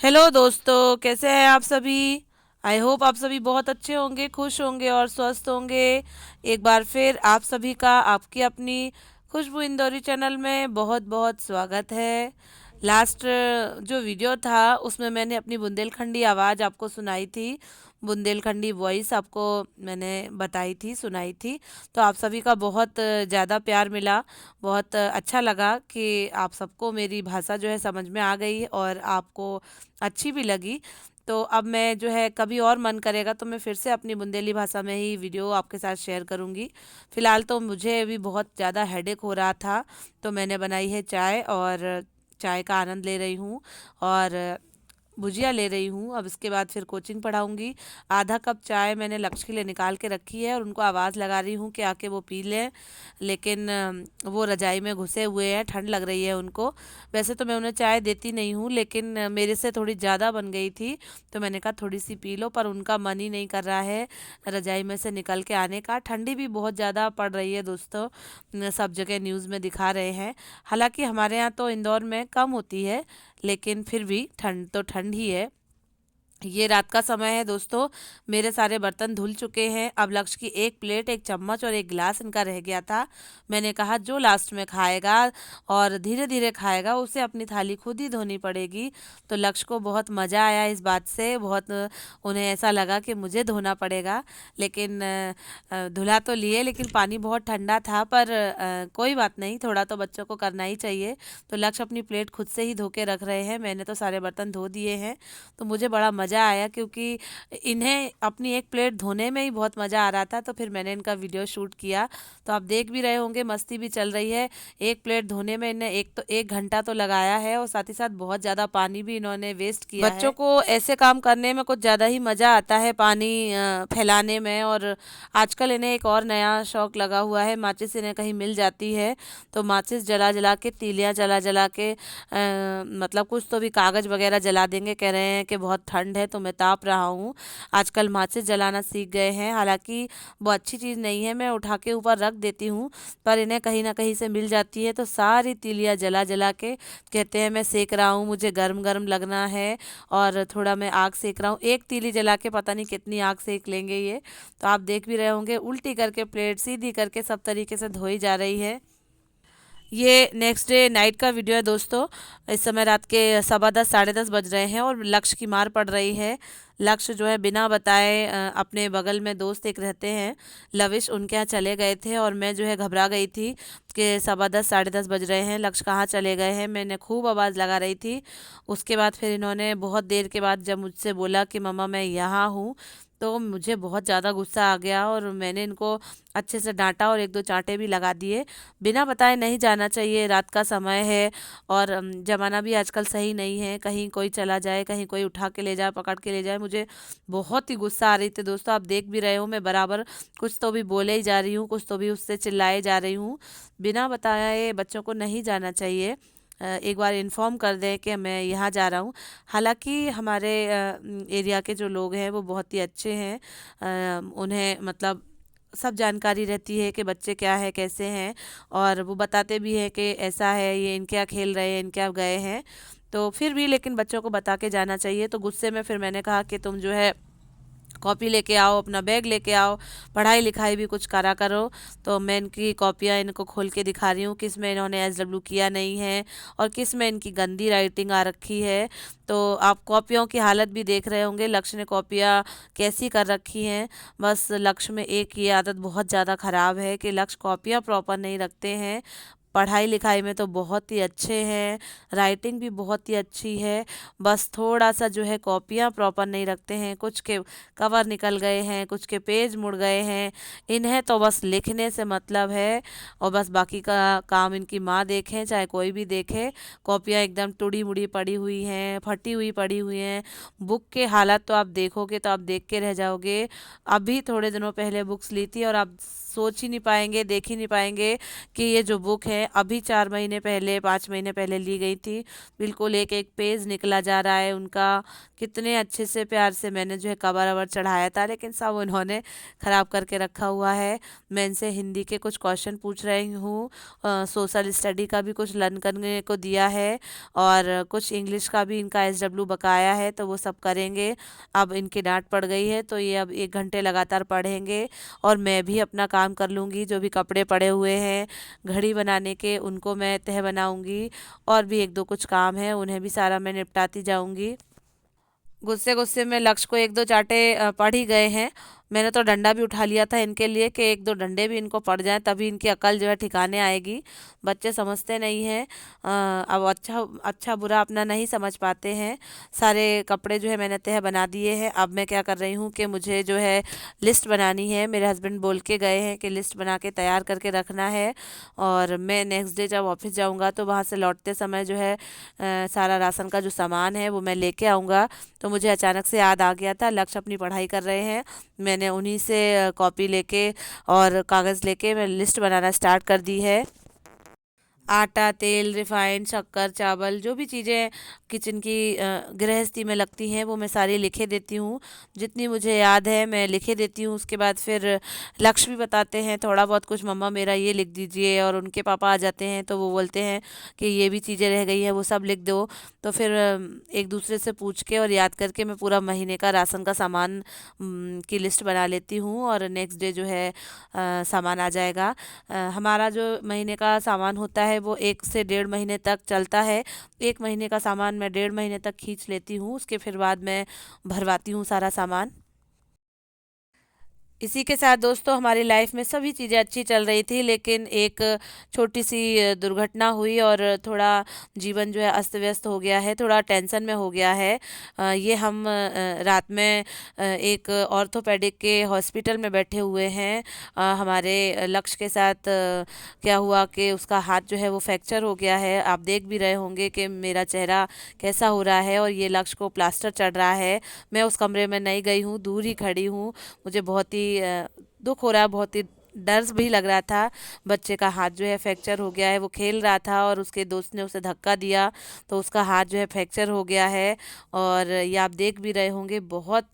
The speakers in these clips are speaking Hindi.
हेलो दोस्तों, कैसे हैं आप सभी। आई होप आप सभी बहुत अच्छे होंगे, खुश होंगे और स्वस्थ होंगे। एक बार फिर आप सभी का आपकी अपनी खुशबू इंदौरी चैनल में बहुत बहुत स्वागत है। लास्ट जो वीडियो था उसमें मैंने अपनी बुंदेलखंडी आवाज़ आपको सुनाई थी, बुंदेलखंडी वॉइस आपको मैंने बताई थी, सुनाई थी। तो आप सभी का बहुत ज़्यादा प्यार मिला, बहुत अच्छा लगा कि आप सबको मेरी भाषा जो है समझ में आ गई और आपको अच्छी भी लगी। तो अब मैं जो है कभी और मन करेगा तो मैं फिर से अपनी बुंदेली भाषा में ही वीडियो आपके साथ शेयर करूँगी। फ़िलहाल तो मुझे भी बहुत ज़्यादा हेडेक हो रहा था, तो मैंने बनाई है चाय और चाय का आनंद ले रही हूँ और भुजिया ले रही हूँ। अब इसके बाद फिर कोचिंग पढ़ाऊँगी। आधा कप चाय मैंने लक्ष्य के लिए निकाल के रखी है और उनको आवाज़ लगा रही हूँ कि आके वो पी लें। लेकिन वो रज़ाई में घुसे हुए हैं, ठंड लग रही है उनको। वैसे तो मैं उन्हें चाय देती नहीं हूँ, लेकिन मेरे से थोड़ी ज़्यादा बन गई थी, तो मैंने कहा थोड़ी-सी पी लो, पर उनका मन ही नहीं कर रहा है रज़ाई में से निकल के आने का। ठंडी भी बहुत ज़्यादा पड़ रही है दोस्तों, सब जगह न्यूज़ में दिखा रहे हैं। हालाँकि हमारे यहाँ तो इंदौर में कम होती है, लेकिन फिर भी ठंड तो ठंड ही है। ये रात का समय है दोस्तों, मेरे सारे बर्तन धुल चुके हैं। अब लक्ष्य की एक प्लेट, एक चम्मच और एक गिलास इनका रह गया था। मैंने कहा जो लास्ट में खाएगा और धीरे धीरे खाएगा उसे अपनी थाली खुद ही धोनी पड़ेगी। तो लक्ष्य को बहुत मज़ा आया इस बात से, बहुत उन्हें ऐसा लगा कि मुझे धोना पड़ेगा। लेकिन धुला तो लिए, लेकिन पानी बहुत ठंडा था, पर कोई बात नहीं, थोड़ा तो बच्चों को करना ही चाहिए। तो लक्ष्य अपनी प्लेट खुद से ही धो के रख रहे हैं, मैंने तो सारे बर्तन धो दिए हैं। तो मुझे बड़ा मज़ा आया, क्योंकि इन्हें अपनी एक प्लेट धोने में ही बहुत मज़ा आ रहा था, तो फिर मैंने इनका वीडियो शूट किया। तो आप देख भी रहे होंगे, मस्ती भी चल रही है। एक प्लेट धोने में इन्हें 1 घंटा तो लगाया है और साथ ही साथ बहुत ज़्यादा पानी भी इन्होंने वेस्ट किया है। बच्चों को ऐसे काम करने में कुछ ज़्यादा ही मज़ा आता है, पानी फैलाने में। और आजकल इन्हें एक और नया शौक लगा हुआ है, माचिस इन्हें कहीं मिल जाती है तो माचिस जला जला के, तीलियाँ जला जला के मतलब कुछ तो भी कागज़ वगैरह जला देंगे। कह रहे हैं कि बहुत ठंड है तो मैं ताप रहा हूँ। आजकल माचिस जलाना सीख गए हैं, हालांकि वो अच्छी चीज़ नहीं है, मैं उठा के ऊपर रख देती हूँ, पर इन्हें कहीं ना कहीं से मिल जाती है तो सारी तीलियाँ जला जला के कहते हैं मैं सेक रहा हूँ, मुझे गर्म गर्म लगना है और थोड़ा मैं आग सेक रहा हूँ। एक तीली जला के पता नहीं कितनी आग सेक लेंगे ये। तो आप देख भी रहे होंगे, उल्टी करके प्लेट सीधी करके सब तरीके से धोई जा रही है। ये नेक्स्ट डे नाइट का वीडियो है दोस्तों। इस समय रात के 10:15 10:30 बज रहे हैं और लक्ष्य की मार पड़ रही है। लक्ष्य जो है बिना बताए अपने बगल में दोस्त एक रहते हैं लविश, उनके यहाँ चले गए थे और मैं जो है घबरा गई थी कि 10:15 10:30 बज रहे हैं, लक्ष्य कहाँ चले गए हैं। मैंने खूब आवाज़ लगा रही थी। उसके बाद फिर इन्होंने बहुत देर के बाद जब मुझसे बोला कि मम्मा मैं यहाँ हूँ, तो मुझे बहुत ज़्यादा गुस्सा आ गया और मैंने इनको अच्छे से डांटा और 1-2 चांटे भी लगा दिए। बिना बताए नहीं जाना चाहिए, रात का समय है और ज़माना भी आजकल सही नहीं है, कहीं कोई चला जाए, कहीं कोई उठा के ले जाए, पकड़ के ले जाए। मुझे बहुत ही गुस्सा आ रही थी दोस्तों, आप देख भी रहे हो, मैं बराबर कुछ तो भी बोले ही जा रही हूँ, कुछ तो भी उससे चिल्लाए जा रही हूँ। बिना बताए बच्चों को नहीं जाना चाहिए। एक बार इन्फॉर्म कर दें कि मैं यहाँ जा रहा हूँ। हालांकि हमारे एरिया के जो लोग हैं वो बहुत ही अच्छे हैं, उन्हें मतलब सब जानकारी रहती है कि बच्चे क्या है, कैसे हैं, और वो बताते भी हैं कि ऐसा है, ये इनके यहाँ खेल रहे हैं, इनके यहाँ गए हैं। तो फिर भी लेकिन बच्चों को बता के जाना चाहिए। तो गुस्से में फिर मैंने कहा कि तुम जो है कॉपी लेके आओ, अपना बैग लेके आओ, पढ़ाई लिखाई भी कुछ करा करो। तो मैं इनकी कॉपियाँ इनको खोल के दिखा रही हूँ, किस में इन्होंने SW किया नहीं है और किस में इनकी गंदी राइटिंग आ रखी है। तो आप कॉपियों की हालत भी देख रहे होंगे, लक्ष्य ने कॉपियाँ कैसी कर रखी हैं। बस लक्ष्य में एक ये आदत बहुत ज़्यादा ख़राब है कि लक्ष्य कॉपियाँ प्रॉपर नहीं रखते हैं। पढ़ाई लिखाई में तो बहुत ही अच्छे हैं, राइटिंग भी बहुत ही अच्छी है, बस थोड़ा सा जो है कॉपियाँ प्रॉपर नहीं रखते हैं। कुछ के कवर निकल गए हैं, कुछ के पेज मुड़ गए हैं। इन्हें तो बस लिखने से मतलब है और बस बाकी का काम इनकी माँ देखें चाहे कोई भी देखे। कॉपियाँ एकदम टुड़ी मुड़ी पड़ी हुई हैं, फटी हुई पड़ी हुई हैं। बुक के हालत तो आप देखोगे तो आप देख के रह जाओगे। अभी थोड़े दिनों पहले बुक्स ली थी और आप सोच ही नहीं पाएंगे, देख ही नहीं पाएंगे कि ये जो बुक है अभी 4 महीने पहले, 5 महीने पहले ली गई थी। बिल्कुल एक एक पेज निकला जा रहा है उनका। कितने अच्छे से प्यार से मैंने जो है कवर अवर चढ़ाया था, लेकिन सब उन्होंने ख़राब करके रखा हुआ है। मैं इनसे हिंदी के कुछ क्वेश्चन पूछ रही हूँ, सोशल स्टडी का भी कुछ लर्न करने को दिया है, और कुछ इंग्लिश का भी इनका SW बकाया है, तो वो सब करेंगे। अब इनकी डांट पड़ गई है तो ये अब 1 घंटे लगातार पढ़ेंगे, और मैं भी अपना काम कर लूँगी। जो भी कपड़े पड़े हुए हैं घड़ी बनाने के, उनको मैं तह बनाऊँगी, और भी एक दो कुछ काम है उन्हें भी सारा मैं निपटाती जाऊँगी। गुस्से गुस्से में लक्ष्य को एक दो चांटे पड़ ही गए हैं। मैंने तो डंडा भी उठा लिया था इनके लिए कि एक दो डंडे भी इनको पड़ जाएं, तभी इनकी अकल जो है ठिकाने आएगी। बच्चे समझते नहीं हैं। अब अच्छा अच्छा बुरा अपना नहीं समझ पाते हैं। सारे कपड़े जो है मैंने तह बना दिए हैं। अब मैं क्या कर रही हूँ कि मुझे जो है लिस्ट बनानी है। मेरे हस्बैंड बोल के गए हैं कि लिस्ट बना के तैयार करके रखना है, और मैं नेक्स्ट डे जब ऑफिस जाऊँगा तो वहाँ से लौटते समय जो है सारा राशन का जो सामान है वो मैं लेके आऊँगा। तो मुझे अचानक से याद आ गया था, लक्ष्य अपनी पढ़ाई कर रहे हैं। मैंने उन्हीं से कॉपी लेके और कागज़ लेके मैं लिस्ट बनाना स्टार्ट कर दी है। आटा, तेल, रिफाइंड, शक्कर, चावल, जो भी चीज़ें किचन की गृहस्थी में लगती हैं वो मैं सारी लिखे देती हूँ। जितनी मुझे याद है मैं लिखे देती हूँ। उसके बाद फिर लक्ष्य भी बताते हैं थोड़ा बहुत कुछ, मम्मा मेरा ये लिख दीजिए, और उनके पापा आ जाते हैं तो वो बोलते हैं कि ये भी चीज़ें रह गई हैं वो सब लिख दो। तो फिर एक दूसरे से पूछ के और याद करके मैं पूरा महीने का राशन का सामान की लिस्ट बना लेती हूँ, और नेक्स्ट डे जो है सामान आ जाएगा। हमारा जो महीने का सामान होता है वो 1 से 1.5 महीने तक चलता है। 1 महीने का सामान मैं 1.5 महीने तक खींच लेती हूँ, उसके फिर बाद मैं भरवाती हूँ सारा सामान। इसी के साथ दोस्तों हमारी लाइफ में सभी चीज़ें अच्छी चल रही थी, लेकिन एक छोटी सी दुर्घटना हुई, और थोड़ा जीवन जो है अस्त व्यस्त हो गया है, थोड़ा टेंशन में हो गया है। ये हम रात में एक ऑर्थोपेडिक के हॉस्पिटल में बैठे हुए हैं। हमारे लक्ष्य के साथ क्या हुआ कि उसका हाथ जो है वो फ्रैक्चर हो गया है। आप देख भी रहे होंगे कि मेरा चेहरा कैसा हो रहा है, और ये लक्ष्य को प्लास्टर चढ़ रहा है। मैं उस कमरे में नहीं गई हूँ, दूर ही खड़ी हूँ। मुझे बहुत ही दुख हो रहा है, बहुत ही डर भी लग रहा था। बच्चे का हाथ जो है फ्रैक्चर हो गया है। वो खेल रहा था और उसके दोस्त ने उसे धक्का दिया, तो उसका हाथ जो है फ्रैक्चर हो गया है। और ये आप देख भी रहे होंगे, बहुत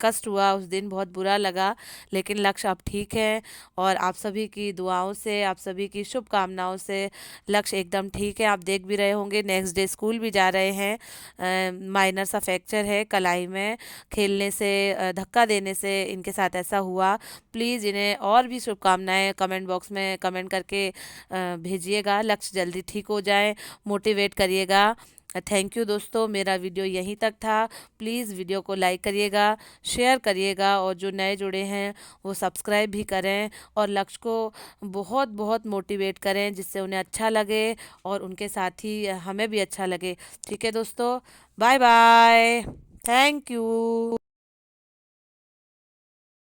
कष्ट हुआ उस दिन, बहुत बुरा लगा। लेकिन लक्ष्य अब ठीक है, और आप सभी की दुआओं से, आप सभी की शुभकामनाओं से लक्ष्य एकदम ठीक है। आप देख भी रहे होंगे नेक्स्ट डे स्कूल भी जा रहे हैं। माइनर सा फ्रैक्चर है कलाई में, खेलने से धक्का देने से इनके साथ ऐसा हुआ। प्लीज़ इन्हें और भी शुभकामनाएं कमेंट बॉक्स में कमेंट करके भेजिएगा। लक्ष्य जल्दी ठीक हो जाए, मोटिवेट करिएगा। थैंक यू दोस्तों, मेरा वीडियो यहीं तक था। प्लीज़ वीडियो को लाइक करिएगा, शेयर करिएगा, और जो नए जुड़े हैं वो सब्सक्राइब भी करें, और लक्ष्य को बहुत बहुत मोटिवेट करें जिससे उन्हें अच्छा लगे और उनके साथ ही हमें भी अच्छा लगे। ठीक है दोस्तों, बाय बाय, थैंक यू।